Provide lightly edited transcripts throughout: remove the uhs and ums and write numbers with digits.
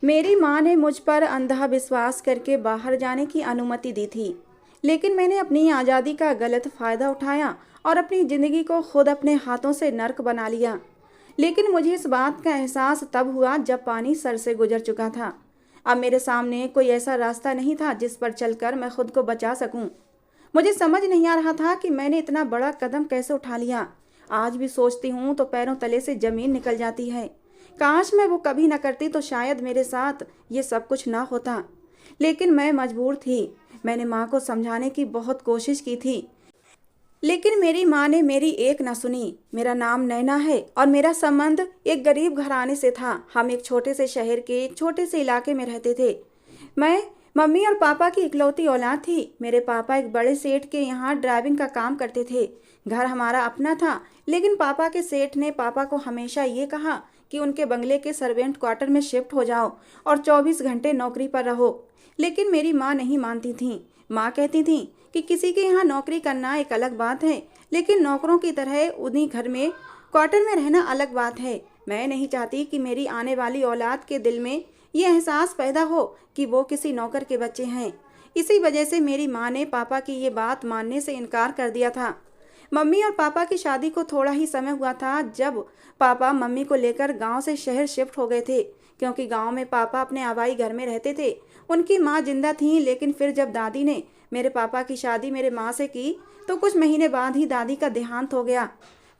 मेरी माँ ने मुझ पर अंधा विश्वास करके बाहर जाने की अनुमति दी थी, लेकिन मैंने अपनी आज़ादी का गलत फ़ायदा उठाया और अपनी ज़िंदगी को खुद अपने हाथों से नर्क बना लिया। लेकिन मुझे इस बात का एहसास तब हुआ जब पानी सर से गुजर चुका था। अब मेरे सामने कोई ऐसा रास्ता नहीं था जिस पर चलकर मैं खुद को बचा सकूं। मुझे समझ नहीं आ रहा था कि मैंने इतना बड़ा कदम कैसे उठा लिया। आज भी सोचती हूँ तो पैरों तले से जमीन निकल जाती है। काश मैं वो कभी न करती तो शायद मेरे साथ ये सब कुछ ना होता। लेकिन मैं मजबूर थी। मैंने माँ को समझाने की बहुत कोशिश की थी, लेकिन मेरी माँ ने मेरी एक न सुनी। मेरा नाम नैना है और मेरा संबंध एक गरीब घराने से था। हम एक छोटे से शहर के एक छोटे से इलाके में रहते थे। मैं मम्मी और पापा की इकलौती औलाद थी। मेरे पापा एक बड़े सेठ के यहाँ ड्राइविंग का काम करते थे। घर हमारा अपना था, लेकिन पापा के सेठ ने पापा को हमेशा ये कहा कि उनके बंगले के सर्वेंट क्वार्टर में शिफ्ट हो जाओ और 24 घंटे नौकरी पर रहो। लेकिन मेरी माँ नहीं मानती थी। माँ कहती थी कि किसी के यहाँ नौकरी करना एक अलग बात है, लेकिन नौकरों की तरह उन्हीं घर में क्वार्टर में रहना अलग बात है। मैं नहीं चाहती कि मेरी आने वाली औलाद के दिल में ये एहसास पैदा हो कि वो किसी नौकर के बच्चे हैं। इसी वजह से मेरी माँ ने पापा की ये बात मानने से इनकार कर दिया था। मम्मी और पापा की शादी को थोड़ा ही समय हुआ था जब पापा मम्मी को लेकर गांव से शहर शिफ्ट हो गए थे, क्योंकि गांव में पापा अपने आबाई घर में रहते थे। उनकी माँ जिंदा थी, लेकिन फिर जब दादी ने मेरे पापा की शादी मेरे माँ से की तो कुछ महीने बाद ही दादी का देहांत हो गया।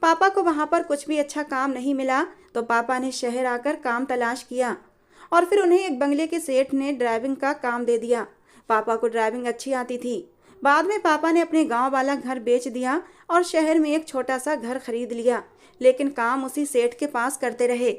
पापा को वहाँ पर कुछ भी अच्छा काम नहीं मिला तो पापा ने शहर आकर काम तलाश किया और फिर उन्हें एक बंगले के सेठ ने ड्राइविंग का काम दे दिया। पापा को ड्राइविंग अच्छी आती थी। बाद में पापा ने अपने गांव वाला घर बेच दिया और शहर में एक छोटा सा घर खरीद लिया, लेकिन काम उसी सेठ के पास करते रहे।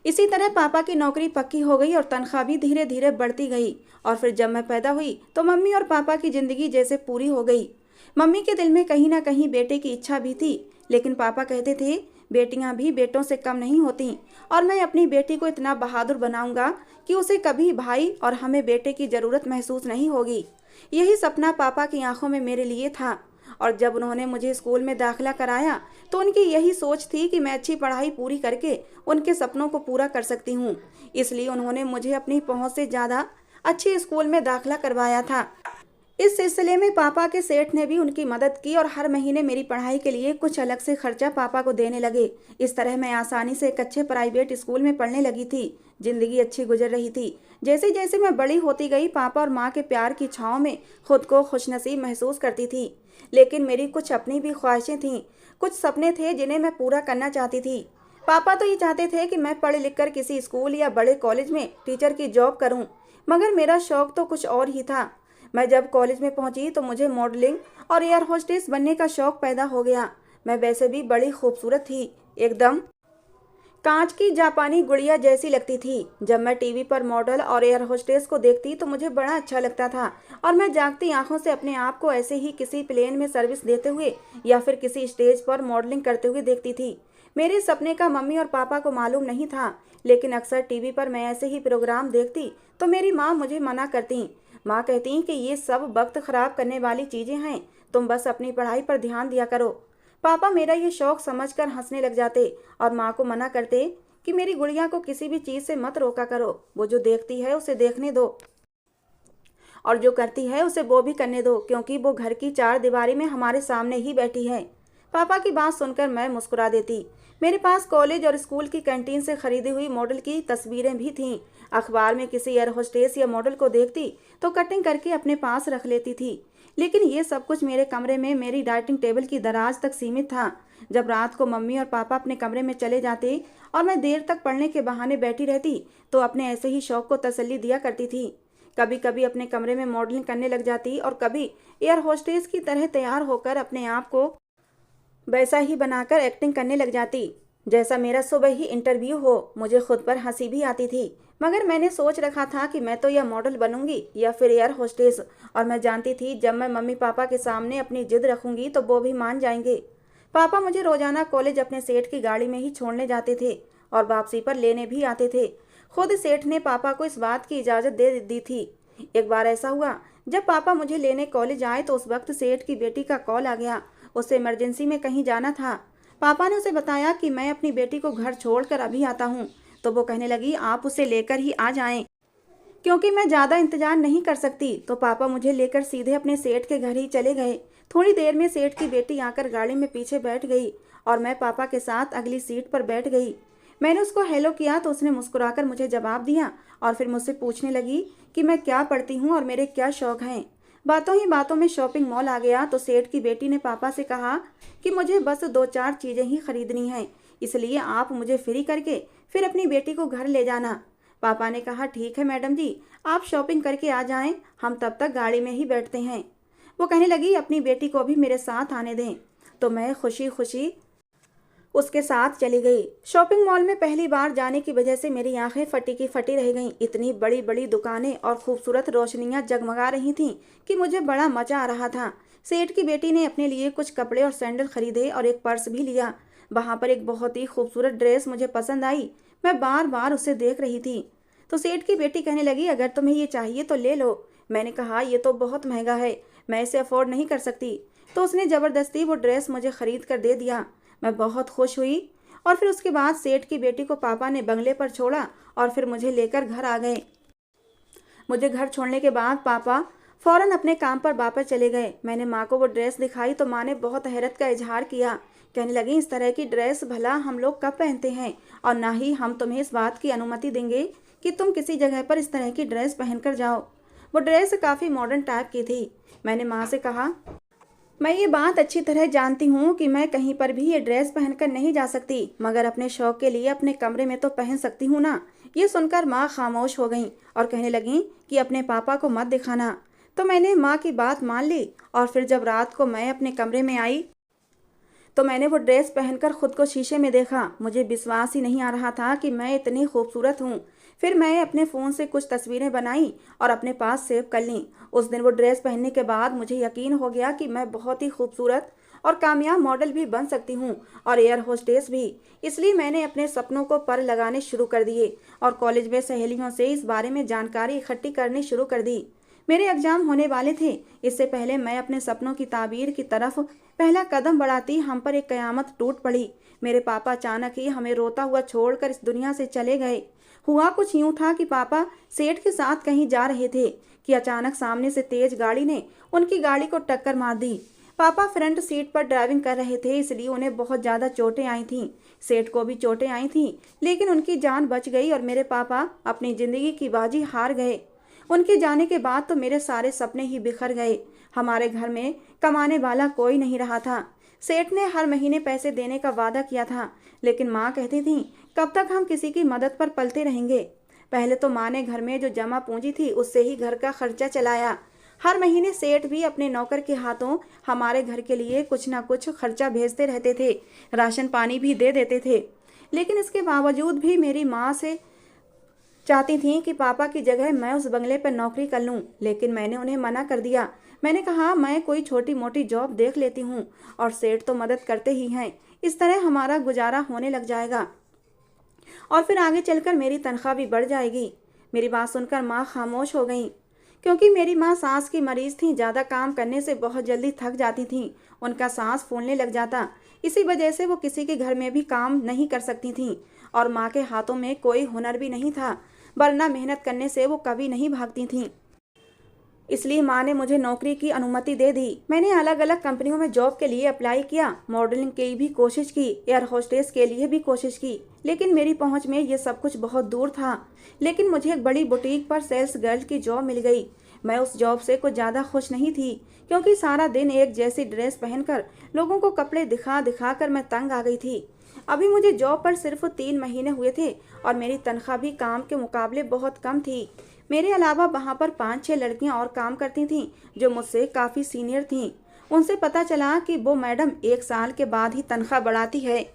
इसी तरह पापा की नौकरी पक्की हो गई और तनख्वाह भी धीरे धीरे बढ़ती गई। और फिर जब मैं पैदा हुई तो मम्मी और पापा की जिंदगी जैसे पूरी हो गई। मम्मी के दिल में कहीं ना कहीं बेटे की इच्छा भी थी, लेकिन पापा कहते थे बेटियां भी बेटों से कम नहीं होती और मैं अपनी बेटी को इतना बहादुर बनाऊंगा कि उसे कभी भाई और हमें बेटे की ज़रूरत महसूस नहीं होगी। यही सपना पापा की आंखों में मेरे लिए था। और जब उन्होंने मुझे स्कूल में दाखिला कराया तो उनकी यही सोच थी कि मैं अच्छी पढ़ाई पूरी करके उनके सपनों को पूरा कर सकती हूँ। इसलिए उन्होंने मुझे अपनी पहुँच से ज़्यादा अच्छे स्कूल में दाखिला करवाया था। इस सिलसिले में पापा के सेठ ने भी उनकी मदद की और हर महीने मेरी पढ़ाई के लिए कुछ अलग से खर्चा पापा को देने लगे। इस तरह मैं आसानी से एक अच्छे प्राइवेट स्कूल में पढ़ने लगी थी। जिंदगी अच्छी गुजर रही थी। जैसे जैसे मैं बड़ी होती गई पापा और माँ के प्यार की छाँव में खुद को खुशनसीब महसूस करती थी। लेकिन मेरी कुछ अपनी भी ख्वाहिशें थीं, कुछ सपने थे जिन्हें मैं पूरा करना चाहती थी। पापा तो ये चाहते थे कि मैं पढ़ लिख कर किसी स्कूल या बड़े कॉलेज में टीचर की जॉब करूं, मगर मेरा शौक तो कुछ और ही था। मैं जब कॉलेज में पहुंची तो मुझे मॉडलिंग और एयर होस्टेस बनने का शौक पैदा हो गया। मैं वैसे भी बड़ी खूबसूरत थी, एकदम कांच की जापानी गुड़िया जैसी लगती थी। जब मैं टीवी पर मॉडल और एयर होस्टेस को देखती तो मुझे बड़ा अच्छा लगता था और मैं जागती आंखों से अपने आप को ऐसे ही किसी प्लेन में सर्विस देते हुए या फिर किसी स्टेज पर मॉडलिंग करते हुए देखती थी। मेरे सपने का मम्मी और पापा को मालूम नहीं था, लेकिन अक्सर टीवी पर मैं ऐसे ही प्रोग्राम देखती तो मेरी माँ मुझे मना करती। माँ कहती कि ये सब वक्त खराब करने वाली चीज़ें हैं, तुम बस अपनी पढ़ाई पर ध्यान दिया करो। पापा मेरा ये शौक समझकर हंसने लग जाते और माँ को मना करते कि मेरी गुड़िया को किसी भी चीज़ से मत रोका करो। वो जो देखती है उसे देखने दो और जो करती है उसे वो भी करने दो, क्योंकि वो घर की चार दीवारी में हमारे सामने ही बैठी है। पापा की बात सुनकर मैं मुस्कुरा देती। मेरे पास कॉलेज और स्कूल की कैंटीन से खरीदी हुई मॉडल की तस्वीरें भी थीं। अखबार में किसी एयर होस्टेस या मॉडल को देखती तो कटिंग करके अपने पास रख लेती थी। लेकिन ये सब कुछ मेरे कमरे में मेरी डाइनिंग टेबल की दराज तक सीमित था। जब रात को मम्मी और पापा अपने कमरे में चले जाते और मैं देर तक पढ़ने के बहाने बैठी रहती तो अपने ऐसे ही शौक को तसल्ली दिया करती थी। कभी कभी अपने कमरे में मॉडलिंग करने लग जाती और कभी एयर होस्टेस की तरह तैयार होकर अपने आप को वैसा ही बनाकर एक्टिंग करने लग जाती जैसा मेरा सुबह ही इंटरव्यू हो। मुझे खुद पर हंसी भी आती थी, मगर मैंने सोच रखा था कि मैं तो या मॉडल बनूंगी या फिर एयर होस्टेस। और मैं जानती थी जब मैं मम्मी पापा के सामने अपनी जिद रखूंगी तो वो भी मान जाएंगे। पापा मुझे रोजाना कॉलेज अपने सेठ की गाड़ी में ही छोड़ने जाते थे और वापसी पर लेने भी आते थे। खुद सेठ ने पापा को इस बात की इजाज़त दे दी थी। एक बार ऐसा हुआ जब पापा मुझे लेने कॉलेज आए तो उस वक्त सेठ की बेटी का कॉल आ गया। उसे इमरजेंसी में कहीं जाना था। पापा ने उसे बताया कि मैं अपनी बेटी को घर छोड़कर अभी आता हूँ। तो वो कहने लगी आप उसे लेकर ही आ जाएं, क्योंकि मैं ज़्यादा इंतजार नहीं कर सकती। तो पापा मुझे लेकर सीधे अपने सेठ के घर ही चले गए। थोड़ी देर में सेठ की बेटी आकर गाड़ी में पीछे बैठ गई और मैं पापा के साथ अगली सीट पर बैठ गई। मैंने उसको हेलो किया तो उसने मुस्कुराकर मुझे जवाब दिया और फिर मुझसे पूछने लगी कि मैं क्या पढ़ती हूँ और मेरे क्या शौक हैं। बातों ही बातों में शॉपिंग मॉल आ गया तो सेठ की बेटी ने पापा से कहा कि मुझे बस 2-4 चीज़ें ही खरीदनी हैं, इसलिए आप मुझे फ्री करके फिर अपनी बेटी को घर ले जाना। पापा ने कहा ठीक है मैडम जी, आप शॉपिंग करके आ जाएं, हम तब तक गाड़ी में ही बैठते हैं। वो कहने लगी अपनी बेटी को भी मेरे साथ आने दें। तो मैं खुशी खुशी उसके साथ चली गई। शॉपिंग मॉल में पहली बार जाने की वजह से मेरी आंखें फटी की फटी रह गईं। इतनी बड़ी बड़ी दुकानें और खूबसूरत रोशनियां जगमगा रही थीं कि मुझे बड़ा मजा आ रहा था। सेठ की बेटी ने अपने लिए कुछ कपड़े और सैंडल खरीदे और एक पर्स भी लिया। वहां पर एक बहुत ही खूबसूरत ड्रेस मुझे पसंद आई। मैं बार बार उसे देख रही थी। तो सेठ की बेटी कहने लगी अगर तुम्हें ये चाहिए तो ले लो। मैंने कहा ये तो बहुत महंगा है, मैं इसे अफोर्ड नहीं कर सकती। तो उसने ज़बरदस्ती वो ड्रेस मुझे खरीद कर दे दिया। मैं बहुत खुश हुई और फिर उसके बाद सेठ की बेटी को पापा ने बंगले पर छोड़ा और फिर मुझे लेकर घर आ गए। मुझे घर छोड़ने के बाद पापा फौरन अपने काम पर वापस चले गए। मैंने माँ को वो ड्रेस दिखाई तो माँ ने बहुत हैरत का इजहार किया। कहने लगी इस तरह की ड्रेस भला हम लोग कब पहनते हैं, और ना ही हम तुम्हें इस बात की अनुमति देंगे कि तुम किसी जगह पर इस तरह की ड्रेस पहनकर जाओ। वो ड्रेस काफ़ी मॉडर्न टाइप की थी। मैंने माँ से कहा मैं ये बात अच्छी तरह जानती हूँ कि मैं कहीं पर भी ये ड्रेस पहनकर नहीं जा सकती, मगर अपने शौक के लिए अपने कमरे में तो पहन सकती हूँ ना। ये सुनकर माँ खामोश हो गई और कहने लगी कि अपने पापा को मत दिखाना। तो मैंने माँ की बात मान ली और फिर जब रात को मैं अपने कमरे में आई तो मैंने वो ड्रेस पहनकर खुद को शीशे में देखा। मुझे विश्वास ही नहीं आ रहा था कि मैं इतनी खूबसूरत हूँ। फिर मैं अपने फ़ोन से कुछ तस्वीरें बनाई और अपने पास सेव कर लीं। उस दिन वो ड्रेस पहनने के बाद मुझे यकीन हो गया कि मैं बहुत ही खूबसूरत और कामयाब मॉडल भी बन सकती हूँ और एयर होस्टेस भी। इसलिए मैंने अपने सपनों को पर लगाने शुरू कर दिए और कॉलेज में सहेलियों से इस बारे में जानकारी इकट्ठी करनी शुरू कर दी। मेरे एग्जाम होने वाले थे। इससे पहले मैं अपने सपनों की ताबीर की तरफ पहला कदम बढ़ाती हम पर एक कयामत टूट पड़ी। मेरे पापा अचानक ही हमें रोता हुआ छोड़कर इस दुनिया से चले गए। हुआ कुछ यूं था कि पापा सेठ के साथ कहीं जा रहे थे कि अचानक सामने से तेज गाड़ी ने उनकी गाड़ी को टक्कर मार दी। पापा फ्रंट सीट पर ड्राइविंग कर रहे थे, इसलिए उन्हें बहुत ज़्यादा चोटें आई थीं। सेठ को भी चोटें आई थीं, लेकिन उनकी जान बच गई और मेरे पापा अपनी ज़िंदगी की बाजी हार गए। उनके जाने के बाद तो मेरे सारे सपने ही बिखर गए। हमारे घर में कमाने वाला कोई नहीं रहा था। सेठ ने हर महीने पैसे देने का वादा किया था, लेकिन माँ कहती थी कब तक हम किसी की मदद पर पलते रहेंगे। पहले तो माँ ने घर में जो जमा पूंजी थी उससे ही घर का खर्चा चलाया। हर महीने सेठ भी अपने नौकर के हाथों हमारे घर के लिए कुछ ना कुछ खर्चा भेजते रहते थे, राशन पानी भी दे देते थे। लेकिन इसके बावजूद भी मेरी माँ से चाहती थी कि पापा की जगह मैं उस बंगले पर नौकरी कर लूं, लेकिन मैंने उन्हें मना कर दिया। मैंने कहा मैं कोई छोटी मोटी जॉब देख लेती हूं और सेठ तो मदद करते ही हैं, इस तरह हमारा गुजारा होने लग जाएगा और फिर आगे चलकर मेरी तनख्वाह भी बढ़ जाएगी। मेरी बात सुनकर माँ खामोश हो गई, क्योंकि मेरी माँ सांस की मरीज थी। ज़्यादा काम करने से बहुत जल्दी थक जाती थी, उनका सांस फूलने लग जाता। इसी वजह से वो किसी के घर में भी काम नहीं कर सकती थीं और माँ के हाथों में कोई हुनर भी नहीं था, वरना मेहनत करने से वो कभी नहीं भागती थीं। इसलिए माँ ने मुझे नौकरी की अनुमति दे दी। मैंने अलग अलग कंपनियों में जॉब के लिए अप्लाई किया, मॉडलिंग की भी कोशिश की, एयर होस्टेस के लिए भी कोशिश की, लेकिन मेरी पहुंच में ये सब कुछ बहुत दूर था। लेकिन मुझे एक बड़ी बुटीक पर सेल्स गर्ल की जॉब मिल गई। मैं उस जॉब से कुछ ज़्यादा खुश नहीं थी, क्योंकि सारा दिन एक जैसी ड्रेस पहनकर लोगों को कपड़े दिखा दिखा कर मैं तंग आ गई थी। अभी मुझे जॉब पर सिर्फ 3 महीने हुए थे और मेरी तनख्वाह भी काम के मुकाबले बहुत कम थी। मेरे अलावा वहाँ पर 5-6 लड़कियाँ और काम करती थीं जो मुझसे काफ़ी सीनियर थीं। उनसे पता चला कि वो मैडम 1 साल के बाद ही तनख्वाह बढ़ाती है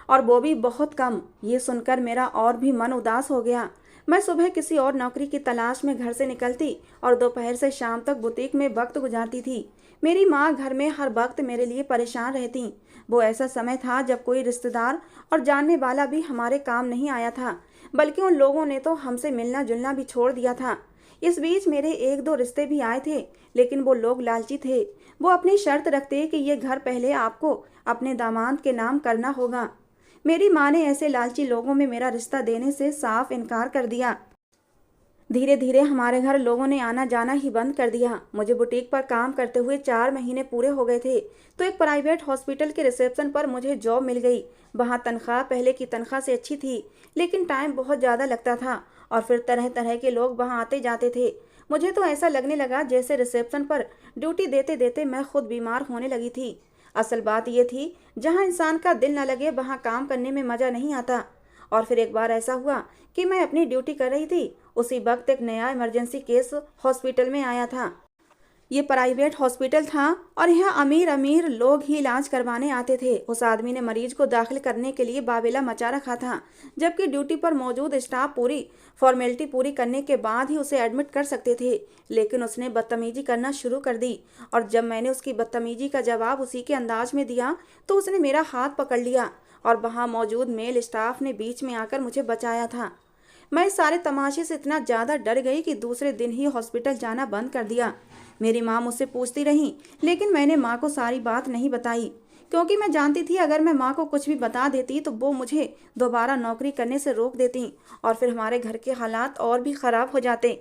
और वो भी बहुत कम। ये सुनकर मेरा और भी मन उदास हो गया। मैं सुबह किसी और नौकरी की तलाश में घर से निकलती और दोपहर से शाम तक बुटीक में वक्त गुजारती थी। मेरी माँ घर में हर वक्त मेरे लिए परेशान रहती। वो ऐसा समय था जब कोई रिश्तेदार और जानने वाला भी हमारे काम नहीं आया था, बल्कि उन लोगों ने तो हमसे मिलना जुलना भी छोड़ दिया था। इस बीच मेरे 1-2 रिश्ते भी आए थे, लेकिन वो लोग लालची थे। वो अपनी शर्त रखते कि ये घर पहले आपको अपने दामाद के नाम करना होगा। मेरी माँ ने ऐसे लालची लोगों में मेरा रिश्ता देने से साफ इनकार कर दिया। धीरे धीरे हमारे घर लोगों ने आना जाना ही बंद कर दिया। मुझे बुटीक पर काम करते हुए 4 महीने पूरे हो गए थे तो एक प्राइवेट हॉस्पिटल के रिसेप्शन पर मुझे जॉब मिल गई। वहाँ तनख्वाह पहले की तनख्वाह से अच्छी थी, लेकिन टाइम बहुत ज़्यादा लगता था और फिर तरह तरह के लोग वहाँ आते जाते थे। मुझे तो ऐसा लगने लगा जैसे रिसेप्शन पर ड्यूटी देते देते मैं खुद बीमार होने लगी थी। असल बात यह थी, जहाँ इंसान का दिल न लगे वहाँ काम करने में मज़ा नहीं आता। और फिर एक बार ऐसा हुआ कि मैं अपनी ड्यूटी कर रही थी, उसी वक्त एक नया इमरजेंसी केस हॉस्पिटल में आया था। ये प्राइवेट हॉस्पिटल था और यहाँ अमीर अमीर लोग ही इलाज करवाने आते थे। उस आदमी ने मरीज को दाखिल करने के लिए बाबेला मचा रखा था, जबकि ड्यूटी पर मौजूद स्टाफ पूरी फॉर्मेलिटी पूरी करने के बाद ही उसे एडमिट कर सकते थे। लेकिन उसने बदतमीजी करना शुरू कर दी और जब मैंने उसकी बदतमीजी का जवाब उसी के अंदाज में दिया तो उसने मेरा हाथ पकड़ लिया और वहाँ मौजूद मेल स्टाफ ने बीच में आकर मुझे बचाया था। मैं इस सारे तमाशे से इतना ज़्यादा डर गई कि दूसरे दिन ही हॉस्पिटल जाना बंद कर दिया। मेरी माँ मुझसे पूछती रही, लेकिन मैंने माँ को सारी बात नहीं बताई, क्योंकि मैं जानती थी अगर मैं माँ को कुछ भी बता देती तो वो मुझे दोबारा नौकरी करने से रोक देती और फिर हमारे घर के हालात और भी ख़राब हो जाते।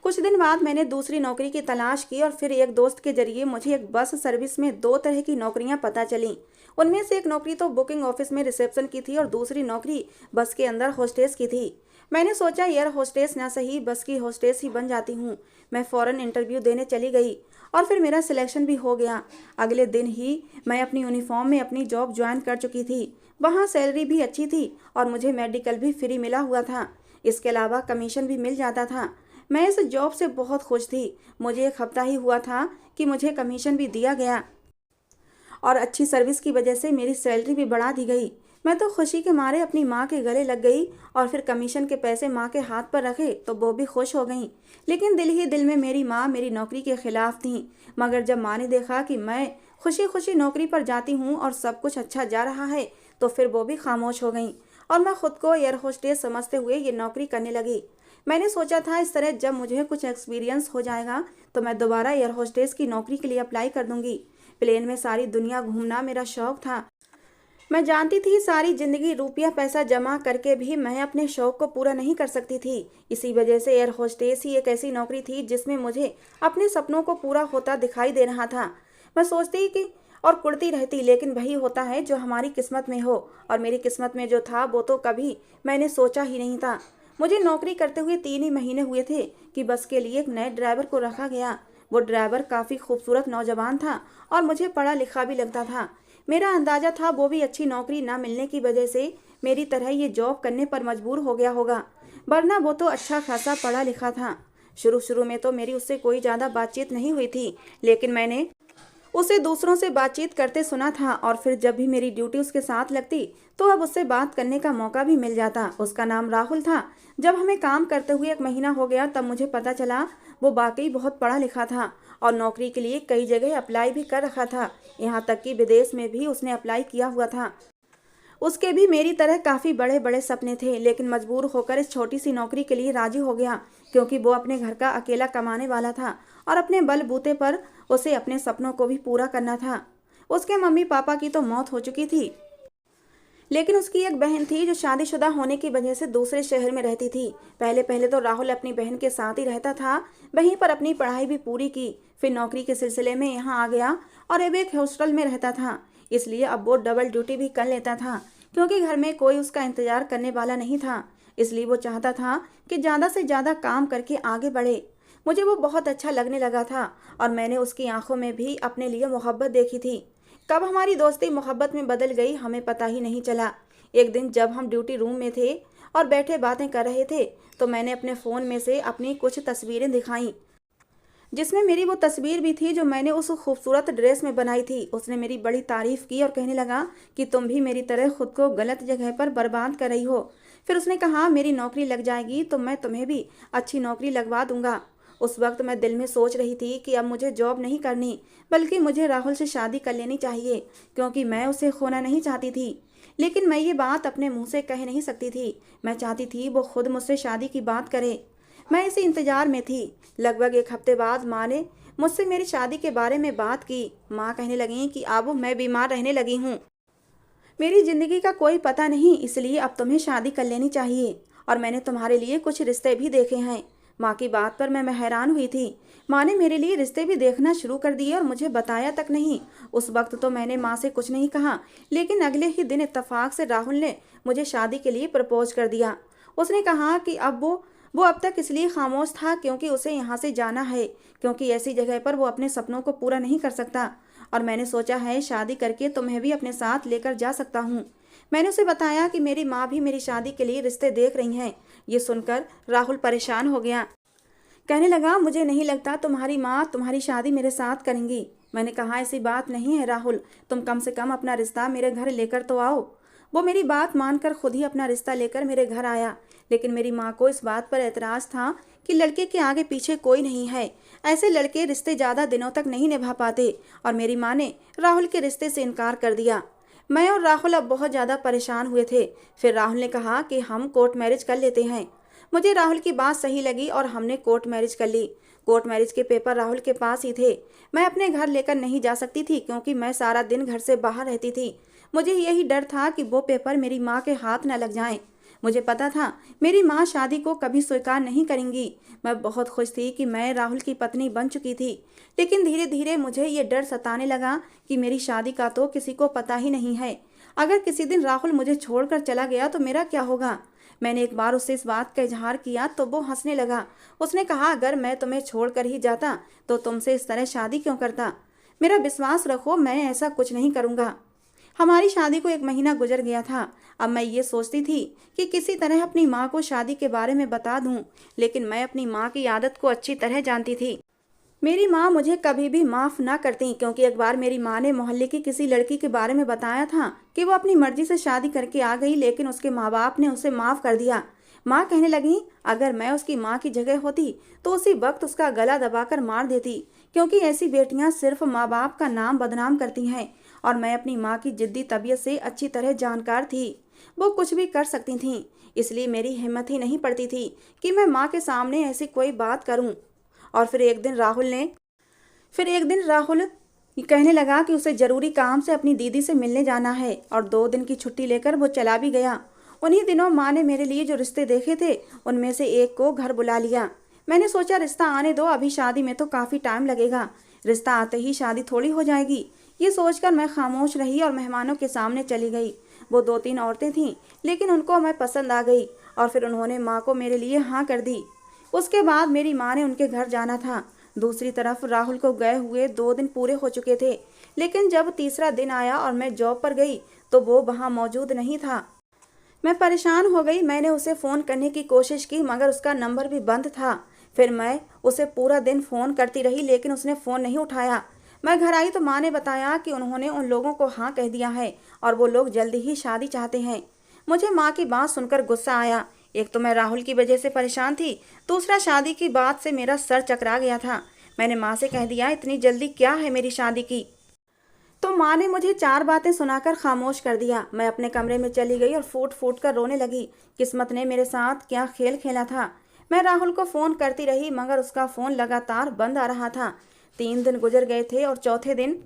कुछ दिन बाद मैंने दूसरी नौकरी की तलाश की और फिर एक दोस्त के जरिए मुझे एक बस सर्विस में 2 तरह की नौकरियां पता चलीं। उनमें से एक नौकरी तो बुकिंग ऑफिस में रिसेप्शन की थी और दूसरी नौकरी बस के अंदर होस्टेस की थी। मैंने सोचा एयर होस्टेस ना सही बस की होस्टेस ही बन जाती हूँ। मैं फ़ौरन इंटरव्यू देने चली गई और फिर मेरा सिलेक्शन भी हो गया। अगले दिन ही मैं अपनी यूनिफॉर्म में अपनी जॉब ज्वाइन कर चुकी थी। वहाँ सैलरी भी अच्छी थी और मुझे मेडिकल भी फ्री मिला हुआ था। इसके अलावा कमीशन भी मिल जाता था। मैं इस जॉब से बहुत खुश थी। मुझे 1 हफ्ता ही हुआ था कि मुझे कमीशन भी दिया गया और अच्छी सर्विस की वजह से मेरी सैलरी भी बढ़ा दी गई। मैं तो खुशी के मारे अपनी माँ के गले लग गई और फिर कमीशन के पैसे माँ के हाथ पर रखे तो वो भी खुश हो गई। लेकिन दिल ही दिल में मेरी माँ मेरी नौकरी के खिलाफ थी। मगर जब माँ ने देखा कि मैं खुशी खुशी नौकरी पर जाती हूँ और सब कुछ अच्छा जा रहा है तो फिर वो भी खामोश हो गई और मैं खुद को एयर होस्टेस समझते हुए ये नौकरी करने लगी। मैंने सोचा था इस तरह जब मुझे कुछ एक्सपीरियंस हो जाएगा तो मैं दोबारा एयर होस्टेस की नौकरी के लिए अप्लाई कर दूंगी। प्लेन में सारी दुनिया घूमना मेरा शौक था। मैं जानती थी सारी जिंदगी रुपया पैसा जमा करके भी मैं अपने शौक को पूरा नहीं कर सकती थी। इसी वजह से एयर होस्टेस ही एक ऐसी नौकरी थी जिसमें मुझे अपने सपनों को पूरा होता दिखाई दे रहा था। मैं सोचती कि और कुड़ती रहती, लेकिन वही होता है जो हमारी किस्मत में हो, और मेरी किस्मत में जो था वो तो कभी मैंने सोचा ही नहीं था। मुझे नौकरी करते हुए 3 ही महीने हुए थे कि बस के लिए एक नए ड्राइवर को रखा गया। वो ड्राइवर काफ़ी खूबसूरत नौजवान था और मुझे पढ़ा लिखा भी लगता था। मेरा अंदाज़ा था वो भी अच्छी नौकरी ना मिलने की वजह से मेरी तरह ये जॉब करने पर मजबूर हो गया होगा, वरना वो तो अच्छा खासा पढ़ा लिखा था। शुरू शुरू में तो मेरी उससे कोई ज़्यादा बातचीत नहीं हुई थी, लेकिन मैंने उसे दूसरों से बातचीत करते सुना था और फिर जब भी मेरी ड्यूटी उसके साथ लगती तो अब उससे बात करने का मौका भी मिल जाता। उसका नाम राहुल था। जब हमें काम करते हुए 1 महीना हो गया तब मुझे पता चला वो वाकई बहुत पढ़ा लिखा था और नौकरी के लिए कई जगह अप्लाई भी कर रखा था। यहाँ तक कि विदेश में भी उसने अप्लाई किया हुआ था। उसके भी मेरी तरह काफ़ी बड़े बड़े सपने थे, लेकिन मजबूर होकर इस छोटी सी नौकरी के लिए राजी हो गया, क्योंकि वो अपने घर का अकेला कमाने वाला था और अपने बलबूते पर उसे अपने सपनों को भी पूरा करना था। उसके मम्मी पापा की तो मौत हो चुकी थी, लेकिन उसकी एक बहन थी जो शादीशुदा होने की वजह से दूसरे शहर में रहती थी। पहले पहले तो राहुल अपनी बहन के साथ ही रहता था, वहीं पर अपनी पढ़ाई भी पूरी की। फिर नौकरी के सिलसिले में यहाँ आ गया और अब एक हॉस्टल में रहता था, इसलिए अब वो डबल ड्यूटी भी कर लेता था, क्योंकि घर में कोई उसका इंतजार करने वाला नहीं था। इसलिए वो चाहता था कि ज़्यादा से ज़्यादा काम करके आगे बढ़े। मुझे वो बहुत अच्छा लगने लगा था और मैंने उसकी आंखों में भी अपने लिए मोहब्बत देखी थी। कब हमारी दोस्ती मोहब्बत में बदल गई हमें पता ही नहीं चला। एक दिन जब हम ड्यूटी रूम में थे और बैठे बातें कर रहे थे तो मैंने अपने फ़ोन में से अपनी कुछ तस्वीरें दिखाईं, जिसमें मेरी वो तस्वीर भी थी जो मैंने उस खूबसूरत ड्रेस में बनाई थी। उसने मेरी बड़ी तारीफ़ की और कहने लगा कि तुम भी मेरी तरह खुद को गलत जगह पर बर्बाद कर रही हो। फिर उसने कहा मेरी नौकरी लग जाएगी तो मैं तुम्हें भी अच्छी नौकरी लगवा दूंगा। उस वक्त मैं दिल में सोच रही थी कि अब मुझे जॉब नहीं करनी, बल्कि मुझे राहुल से शादी कर लेनी चाहिए, क्योंकि मैं उसे खोना नहीं चाहती थी। लेकिन मैं ये बात अपने मुंह से कह नहीं सकती थी। मैं चाहती थी वो खुद मुझसे शादी की बात करे। मैं इसी इंतज़ार में थी। लगभग 1 हफ्ते बाद माँ ने मुझसे मेरी शादी के बारे में बात की। माँ कहने लगी कि अब मैं बीमार रहने लगी हूँ। मेरी जिंदगी का कोई पता नहीं, इसलिए अब तुम्हें शादी कर लेनी चाहिए। और मैंने तुम्हारे लिए कुछ रिश्ते भी देखे हैं। माँ की बात पर मैं हैरान हुई थी। माँ ने मेरे लिए रिश्ते भी देखना शुरू कर दिए और मुझे बताया तक नहीं। उस वक्त तो मैंने माँ से कुछ नहीं कहा, लेकिन अगले ही दिन इत्तेफाक से राहुल ने मुझे शादी के लिए प्रपोज कर दिया। उसने कहा कि अब वो अब तक इसलिए खामोश था क्योंकि उसे यहाँ से जाना है, क्योंकि ऐसी जगह पर वो अपने सपनों को पूरा नहीं कर सकता। और मैंने सोचा है शादी करके तुम्हें भी अपने साथ लेकर जा सकता हूँ। मैंने उसे बताया कि मेरी माँ भी मेरी शादी के लिए रिश्ते देख रही हैं। ये सुनकर राहुल परेशान हो गया। कहने लगा, मुझे नहीं लगता तुम्हारी माँ तुम्हारी शादी मेरे साथ करेंगी। मैंने कहा, ऐसी बात नहीं है राहुल, तुम कम से कम अपना रिश्ता मेरे घर लेकर तो आओ। वो मेरी बात मानकर खुद ही अपना रिश्ता लेकर मेरे घर आया, लेकिन मेरी माँ को इस बात पर एतराज़ था कि लड़के के आगे पीछे कोई नहीं है। ऐसे लड़के रिश्ते ज़्यादा दिनों तक नहीं निभा पाते, और मेरी माँ ने राहुल के रिश्ते से इनकार कर दिया। मैं और राहुल अब बहुत ज़्यादा परेशान हुए थे। फिर राहुल ने कहा कि हम कोर्ट मैरिज कर लेते हैं। मुझे राहुल की बात सही लगी और हमने कोर्ट मैरिज कर ली। कोर्ट मैरिज के पेपर राहुल के पास ही थे। मैं अपने घर लेकर नहीं जा सकती थी क्योंकि मैं सारा दिन घर से बाहर रहती थी। मुझे यही डर था कि वो पेपर मेरी माँ के हाथ न लग जाएं। मुझे पता था मेरी माँ शादी को कभी स्वीकार नहीं करेंगी। मैं बहुत खुश थी कि मैं राहुल की पत्नी बन चुकी थी, लेकिन धीरे धीरे मुझे ये डर सताने लगा कि मेरी शादी का तो किसी को पता ही नहीं है। अगर किसी दिन राहुल मुझे छोड़कर चला गया तो मेरा क्या होगा। मैंने एक बार उससे इस बात का इजहार किया तो वो हंसने लगा। उसने कहा, अगर मैं तुम्हें छोड़कर ही जाता तो तुमसे इस तरह शादी क्यों करता। मेरा विश्वास रखो, मैं ऐसा कुछ नहीं करूँगा। हमारी शादी को 1 महीना गुजर गया था। अब मैं ये सोचती थी कि किसी तरह अपनी माँ को शादी के बारे में बता दूं, लेकिन मैं अपनी माँ की आदत को अच्छी तरह जानती थी। मेरी माँ मुझे कभी भी माफ़ ना करती, क्योंकि एक बार मेरी माँ ने मोहल्ले की किसी लड़की के बारे में बताया था कि वो अपनी मर्जी से शादी करके आ गई, लेकिन उसके माँ बाप ने उसे माफ़ कर दिया। माँ कहने लगी, अगर मैं उसकी माँ की जगह होती तो उसी वक्त उसका गला दबाकर मार देती, क्योंकि ऐसी बेटियां सिर्फ माँ बाप का नाम बदनाम करती हैं। और मैं अपनी माँ की जिद्दी तबीयत से अच्छी तरह जानकार थी। वो कुछ भी कर सकती थीं, इसलिए मेरी हिम्मत ही नहीं पड़ती थी कि मैं माँ के सामने ऐसी कोई बात करूं। और फिर एक दिन राहुल कहने लगा कि उसे ज़रूरी काम से अपनी दीदी से मिलने जाना है, और 2 दिन की छुट्टी लेकर वो चला भी गया। उन्हीं दिनों माँ ने मेरे लिए जो रिश्ते देखे थे उनमें से एक को घर बुला लिया। मैंने सोचा रिश्ता आने दो, अभी शादी में तो काफ़ी टाइम लगेगा, रिश्ता आते ही शादी थोड़ी हो जाएगी। ये सोचकर मैं खामोश रही और मेहमानों के सामने चली गई। वो 2-3 औरतें थीं, लेकिन उनको मैं पसंद आ गई और फिर उन्होंने माँ को मेरे लिए हाँ कर दी। उसके बाद मेरी माँ ने उनके घर जाना था। दूसरी तरफ राहुल को गए हुए 2 दिन पूरे हो चुके थे, लेकिन जब तीसरा दिन आया और मैं जॉब पर गई तो वो वहाँ मौजूद नहीं था। मैं परेशान हो गई। मैंने उसे फ़ोन करने की कोशिश की, मगर उसका नंबर भी बंद था। फिर मैं उसे पूरा दिन फ़ोन करती रही, लेकिन उसने फ़ोन नहीं उठाया। मैं घर आई तो माँ ने बताया कि उन्होंने उन लोगों को हाँ कह दिया है और वो लोग जल्दी ही शादी चाहते हैं। मुझे माँ की बात सुनकर गुस्सा आया। एक तो मैं राहुल की वजह से परेशान थी, दूसरा शादी की बात से मेरा सर चकरा गया था। मैंने माँ से कह दिया, इतनी जल्दी क्या है मेरी शादी की। तो माँ ने मुझे 4 बातें सुनाकर खामोश कर दिया। मैं अपने कमरे में चली गई और फूट फूट कर रोने लगी। किस्मत ने मेरे साथ क्या खेल खेला था। मैं राहुल को फ़ोन करती रही, मगर उसका फ़ोन लगातार बंद आ रहा था। 3 दिन गुजर गए थे और चौथे दिन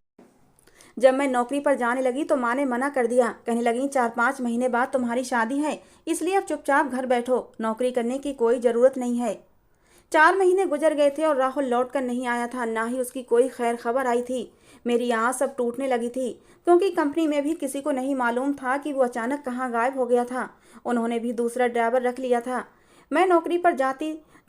जब मैं नौकरी पर जाने लगी तो माँ ने मना कर दिया। कहने लगी, 4-5 महीने बाद तुम्हारी शादी है, इसलिए अब चुपचाप घर बैठो, नौकरी करने की कोई ज़रूरत नहीं है। 4 महीने गुजर गए थे और राहुल लौट कर नहीं आया था, ना ही उसकी कोई खैर खबर आई थी। मेरी आस अब टूटने लगी थी, क्योंकि कंपनी में भी किसी को नहीं मालूम था कि वो अचानक कहाँ गायब हो गया था। उन्होंने भी दूसरा ड्राइवर रख लिया था। मैं नौकरी पर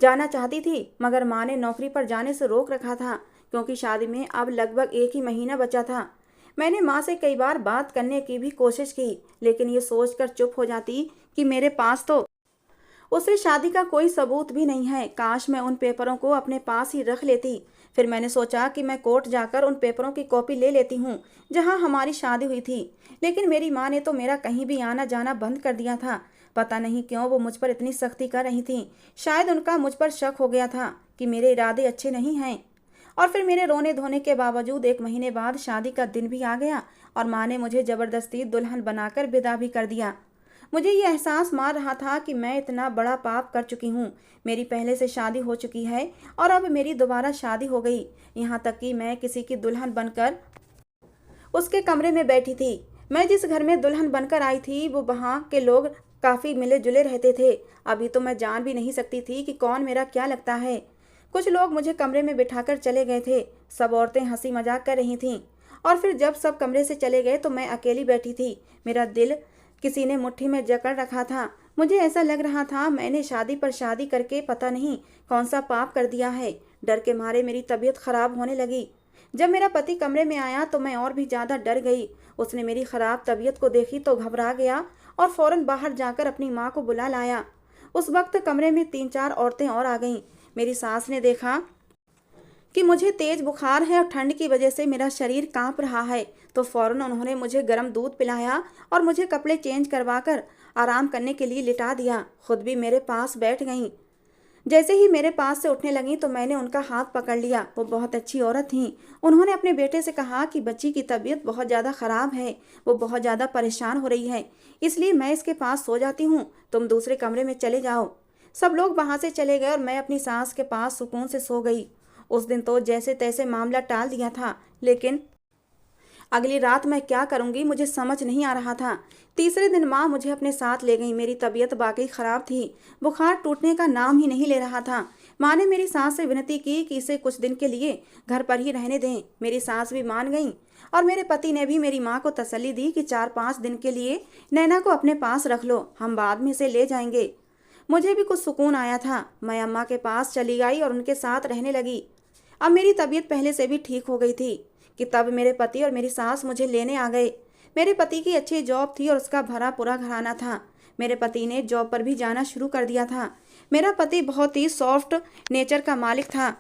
जाना चाहती थी, मगर माँ ने नौकरी पर जाने से रोक रखा था, क्योंकि शादी में अब लगभग 1 ही महीना बचा था। मैंने माँ से कई बार बात करने की भी कोशिश की, लेकिन ये सोचकर चुप हो जाती कि मेरे पास तो उससे शादी का कोई सबूत भी नहीं है। काश मैं उन पेपरों को अपने पास ही रख लेती। फिर मैंने सोचा कि मैं कोर्ट जाकर उन पेपरों की कॉपी ले लेती हूँ जहाँ हमारी शादी हुई थी, लेकिन मेरी माँ ने तो मेरा कहीं भी आना जाना बंद कर दिया था। पता नहीं क्यों वो मुझ पर इतनी सख्ती कर रही थी। शायद उनका मुझ पर शक हो गया था कि मेरे इरादे अच्छे नहीं हैं। और फिर मेरे रोने धोने के बावजूद 1 महीने बाद शादी का दिन भी आ गया और माँ ने मुझे ज़बरदस्ती दुल्हन बनाकर विदा भी कर दिया। मुझे ये एहसास मार रहा था कि मैं इतना बड़ा पाप कर चुकी हूँ। मेरी पहले से शादी हो चुकी है और अब मेरी दोबारा शादी हो गई। यहाँ तक कि मैं किसी की दुल्हन बनकर उसके कमरे में बैठी थी। मैं जिस घर में दुल्हन बनकर आई थी वो वहाँ के लोग काफ़ी मिले जुले रहते थे। अभी तो मैं जान भी नहीं सकती थी कि कौन मेरा क्या लगता है। कुछ लोग मुझे कमरे में बिठाकर चले गए थे। सब औरतें हंसी मजाक कर रही थीं। और फिर जब सब कमरे से चले गए तो मैं अकेली बैठी थी। मेरा दिल किसी ने मुट्ठी में जकड़ रखा था। मुझे ऐसा लग रहा था मैंने शादी पर शादी करके पता नहीं कौन सा पाप कर दिया है। डर के मारे मेरी तबीयत खराब होने लगी। जब मेरा पति कमरे में आया तो मैं और भी ज़्यादा डर गई। उसने मेरी खराब तबीयत को देखी तो घबरा गया और फौरन बाहर जाकर अपनी माँ को बुला लाया। उस वक्त कमरे में 3-4 औरतें और आ गईं। मेरी सास ने देखा कि मुझे तेज बुखार है और ठंड की वजह से मेरा शरीर कांप रहा है तो फौरन उन्होंने मुझे गर्म दूध पिलाया और मुझे कपड़े चेंज करवाकर आराम करने के लिए लिटा दिया। खुद भी मेरे पास बैठ गईं। जैसे ही मेरे पास से उठने लगी तो मैंने उनका हाथ पकड़ लिया। वो बहुत अच्छी औरत थीं। उन्होंने अपने बेटे से कहा कि बच्ची की तबीयत बहुत ज़्यादा ख़राब है, वो बहुत ज़्यादा परेशान हो रही है, इसलिए मैं इसके पास सो जाती हूँ, तुम दूसरे कमरे में चले जाओ। सब लोग वहाँ से चले गए और मैं अपनी सास के पास सुकून से सो गई। उस दिन तो जैसे तैसे मामला टाल दिया था, लेकिन अगली रात मैं क्या करूंगी मुझे समझ नहीं आ रहा था। तीसरे दिन माँ मुझे अपने साथ ले गई। मेरी तबीयत वाकई ख़राब थी। बुखार टूटने का नाम ही नहीं ले रहा था। माँ ने मेरी सास से विनती की कि इसे कुछ दिन के लिए घर पर ही रहने दें। मेरी सास भी मान गई और मेरे पति ने भी मेरी माँ को तसल्ली दी कि 4-5 दिन के लिए नैना को अपने पास रख लो, हम बाद में इसे ले जाएंगे। मुझे भी कुछ सुकून आया था। मैं अम्मा के पास चली गई और उनके साथ रहने लगी। अब मेरी तबीयत पहले से भी ठीक हो गई थी कि तब मेरे पति और मेरी सास मुझे लेने आ गए। मेरे पति की अच्छी जॉब थी और उसका भरा पूरा घराना था। मेरे पति ने जॉब पर भी जाना शुरू कर दिया था। मेरा पति बहुत ही सॉफ्ट नेचर का मालिक था।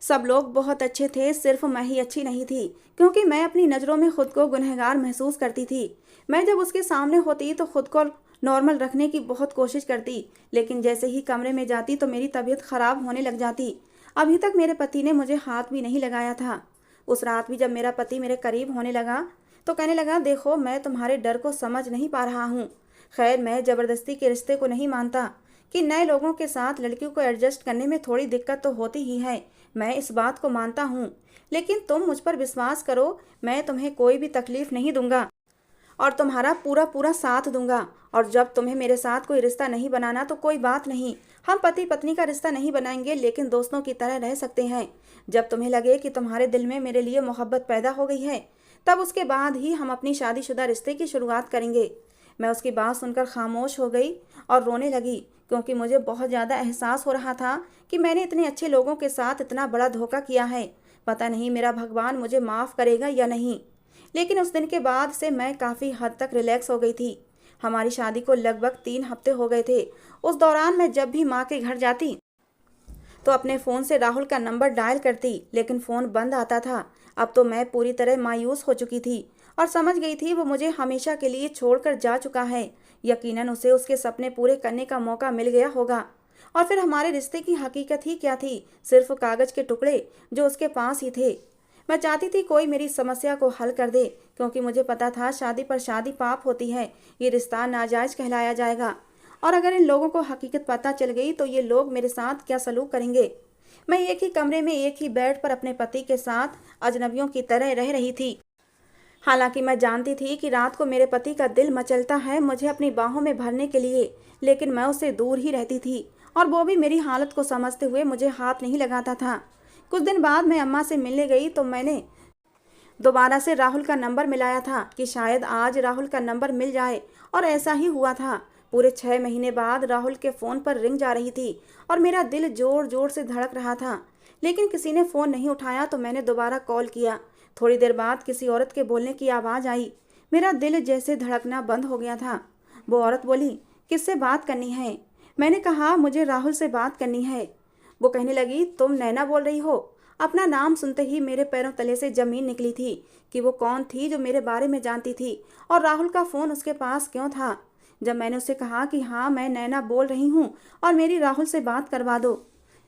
सब लोग बहुत अच्छे थे, सिर्फ मैं ही अच्छी नहीं थी, क्योंकि मैं अपनी नज़रों में खुद को गुनहगार महसूस करती थी। मैं जब उसके सामने होती तो खुद को नॉर्मल रखने की बहुत कोशिश करती, लेकिन जैसे ही कमरे में जाती तो मेरी तबीयत खराब होने लग जाती। अभी तक मेरे पति ने मुझे हाथ भी नहीं लगाया था। उस रात भी जब मेरा पति मेरे करीब होने लगा तो कहने लगा, देखो मैं तुम्हारे डर को समझ नहीं पा रहा हूँ। खैर, मैं ज़बरदस्ती के रिश्ते को नहीं मानता कि नए लोगों के साथ लड़कियों को एडजस्ट करने में थोड़ी दिक्कत तो होती ही है, मैं इस बात को मानता हूँ। लेकिन तुम मुझ पर विश्वास करो, मैं तुम्हें कोई भी तकलीफ नहीं दूंगा और तुम्हारा पूरा पूरा साथ दूंगा। और जब तुम्हें मेरे साथ कोई रिश्ता नहीं बनाना तो कोई बात नहीं, हम पति पत्नी का रिश्ता नहीं बनाएंगे, लेकिन दोस्तों की तरह रह सकते हैं। जब तुम्हें लगे कि तुम्हारे दिल में मेरे लिए मोहब्बत पैदा हो गई है, तब उसके बाद ही हम अपनी शादीशुदा रिश्ते की शुरुआत करेंगे। मैं उसकी बात सुनकर खामोश हो गई और रोने लगी, क्योंकि मुझे बहुत ज़्यादा एहसास हो रहा था कि मैंने इतने अच्छे लोगों के साथ इतना बड़ा धोखा किया है। पता नहीं मेरा भगवान मुझे माफ़ करेगा या नहीं। लेकिन उस दिन के बाद से मैं काफ़ी हद तक रिलैक्स हो गई थी। हमारी शादी को लगभग 3 हफ्ते हो गए थे। उस दौरान मैं जब भी माँ के घर जाती तो अपने फ़ोन से राहुल का नंबर डायल करती, लेकिन फ़ोन बंद आता था। अब तो मैं पूरी तरह मायूस हो चुकी थी और समझ गई थी वो मुझे हमेशा के लिए छोड़कर जा चुका है। यकीनन उसे उसके सपने पूरे करने का मौका मिल गया होगा। और फिर हमारे रिश्ते की हकीकत ही क्या थी? सिर्फ कागज़ के टुकड़े जो उसके पास ही थे। मैं चाहती थी कोई मेरी समस्या को हल कर दे, क्योंकि मुझे पता था शादी पर शादी पाप होती है, ये रिश्ता नाजायज़ कहलाया जाएगा। और अगर इन लोगों को हकीकत पता चल गई तो ये लोग मेरे साथ क्या सलूक करेंगे। मैं एक ही कमरे में एक ही बेड पर अपने पति के साथ अजनबियों की तरह रह रही थी। हालांकि मैं जानती थी कि रात को मेरे पति का दिल मचलता है मुझे अपनी बाहों में भरने के लिए, लेकिन मैं उससे दूर ही रहती थी और वो भी मेरी हालत को समझते हुए मुझे हाथ नहीं लगाता था। कुछ दिन बाद मैं अम्मा से मिलने गई तो मैंने दोबारा से राहुल का नंबर मिलाया था कि शायद आज राहुल का नंबर मिल जाए, और ऐसा ही हुआ था। पूरे 6 महीने बाद राहुल के फ़ोन पर रिंग जा रही थी और मेरा दिल ज़ोर ज़ोर से धड़क रहा था, लेकिन किसी ने फ़ोन नहीं उठाया तो मैंने दोबारा कॉल किया। थोड़ी देर बाद किसी औरत के बोलने की आवाज़ आई। मेरा दिल जैसे धड़कना बंद हो गया था। वो औरत बोली, किससे बात करनी है? मैंने कहा, मुझे राहुल से बात करनी है। वो कहने लगी, तुम नैना बोल रही हो? अपना नाम सुनते ही मेरे पैरों तले से ज़मीन निकली थी कि वो कौन थी जो मेरे बारे में जानती थी और राहुल का फ़ोन उसके पास क्यों था। जब मैंने उससे कहा कि हाँ मैं नैना बोल रही हूँ और मेरी राहुल से बात करवा दो,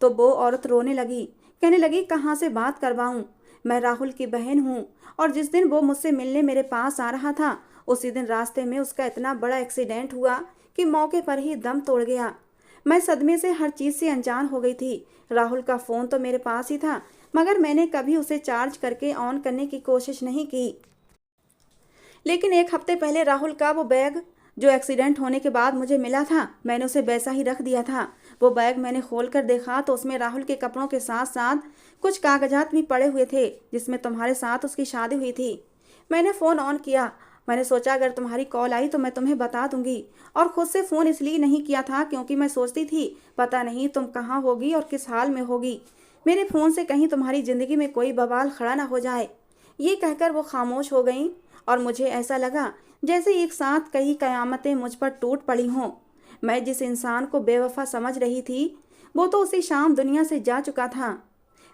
तो वो औरत रोने लगी। कहने लगी, कहाँ से बात करवाऊँ? मैं राहुल की बहन हूँ और जिस दिन वो मुझसे मिलने मेरे पास आ रहा था उसी दिन रास्ते में उसका इतना बड़ा एक्सीडेंट हुआ कि मौके पर ही दम तोड़ गया। मैं सदमे से हर चीज़ से अनजान हो गई थी। राहुल का फ़ोन तो मेरे पास ही था, मगर मैंने कभी उसे चार्ज करके ऑन करने की कोशिश नहीं की। लेकिन एक हफ्ते पहले राहुल का वो बैग जो एक्सीडेंट होने के बाद मुझे मिला था, मैंने उसे वैसा ही रख दिया था। वो बैग मैंने खोल कर देखा तो उसमें राहुल के कपड़ों के साथ साथ कुछ कागजात भी पड़े हुए थे जिसमें तुम्हारे साथ उसकी शादी हुई थी। मैंने फ़ोन ऑन किया। मैंने सोचा अगर तुम्हारी कॉल आई तो मैं तुम्हें बता दूंगी, और खुद से फ़ोन इसलिए नहीं किया था क्योंकि मैं सोचती थी पता नहीं तुम कहाँ होगी और किस हाल में होगी। मेरे फ़ोन से कहीं तुम्हारी ज़िंदगी में कोई बवाल खड़ा ना हो जाए। ये कहकर वो खामोश हो गई और मुझे ऐसा लगा जैसे एक साथ कई कयामतें मुझ पर टूट पड़ी हों। मैं जिस इंसान को बेवफा समझ रही थी वो तो उसी शाम दुनिया से जा चुका था।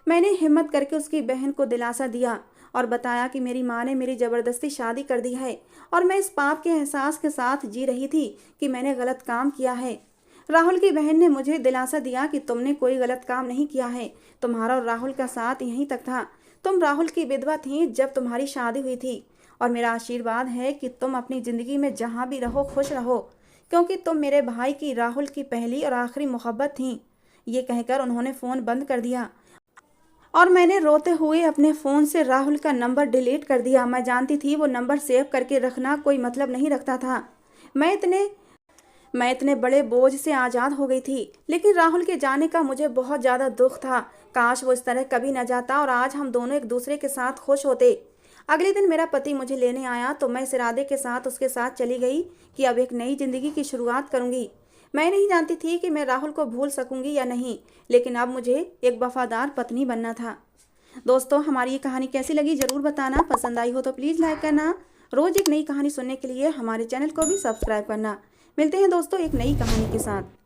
मैंने हिम्मत करके उसकी बहन को दिलासा दिया और बताया कि मेरी माँ ने मेरी ज़बरदस्ती शादी कर दी है और मैं इस पाप के एहसास के साथ जी रही थी कि मैंने गलत काम किया है। राहुल की बहन ने मुझे दिलासा दिया कि तुमने कोई गलत काम नहीं किया है, तुम्हारा और राहुल का साथ यहीं तक था। तुम राहुल की विधवा थी जब तुम्हारी शादी हुई थी, और मेरा आशीर्वाद है कि तुम अपनी ज़िंदगी में जहाँ भी रहो खुश रहो, क्योंकि तुम मेरे भाई की राहुल की पहली और आखिरी मोहब्बत थी। ये कहकर उन्होंने फ़ोन बंद कर दिया और मैंने रोते हुए अपने फ़ोन से राहुल का नंबर डिलीट कर दिया। मैं जानती थी वो नंबर सेव करके रखना कोई मतलब नहीं रखता था। मैं इतने बड़े बोझ से आज़ाद हो गई थी, लेकिन राहुल के जाने का मुझे बहुत ज़्यादा दुख था। काश वो इस तरह कभी न जाता और आज हम दोनों एक दूसरे के साथ खुश होते। अगले दिन मेरा पति मुझे लेने आया तो मैं इस इरादे के साथ उसके साथ चली गई कि अब एक नई ज़िंदगी की शुरुआत करूँगी। मैं नहीं जानती थी कि मैं राहुल को भूल सकूंगी या नहीं, लेकिन अब मुझे एक वफादार पत्नी बनना था। दोस्तों, हमारी ये कहानी कैसी लगी ज़रूर बताना। पसंद आई हो तो प्लीज़ लाइक करना। रोज़ एक नई कहानी सुनने के लिए हमारे चैनल को भी सब्सक्राइब करना। मिलते हैं दोस्तों एक नई कहानी के साथ।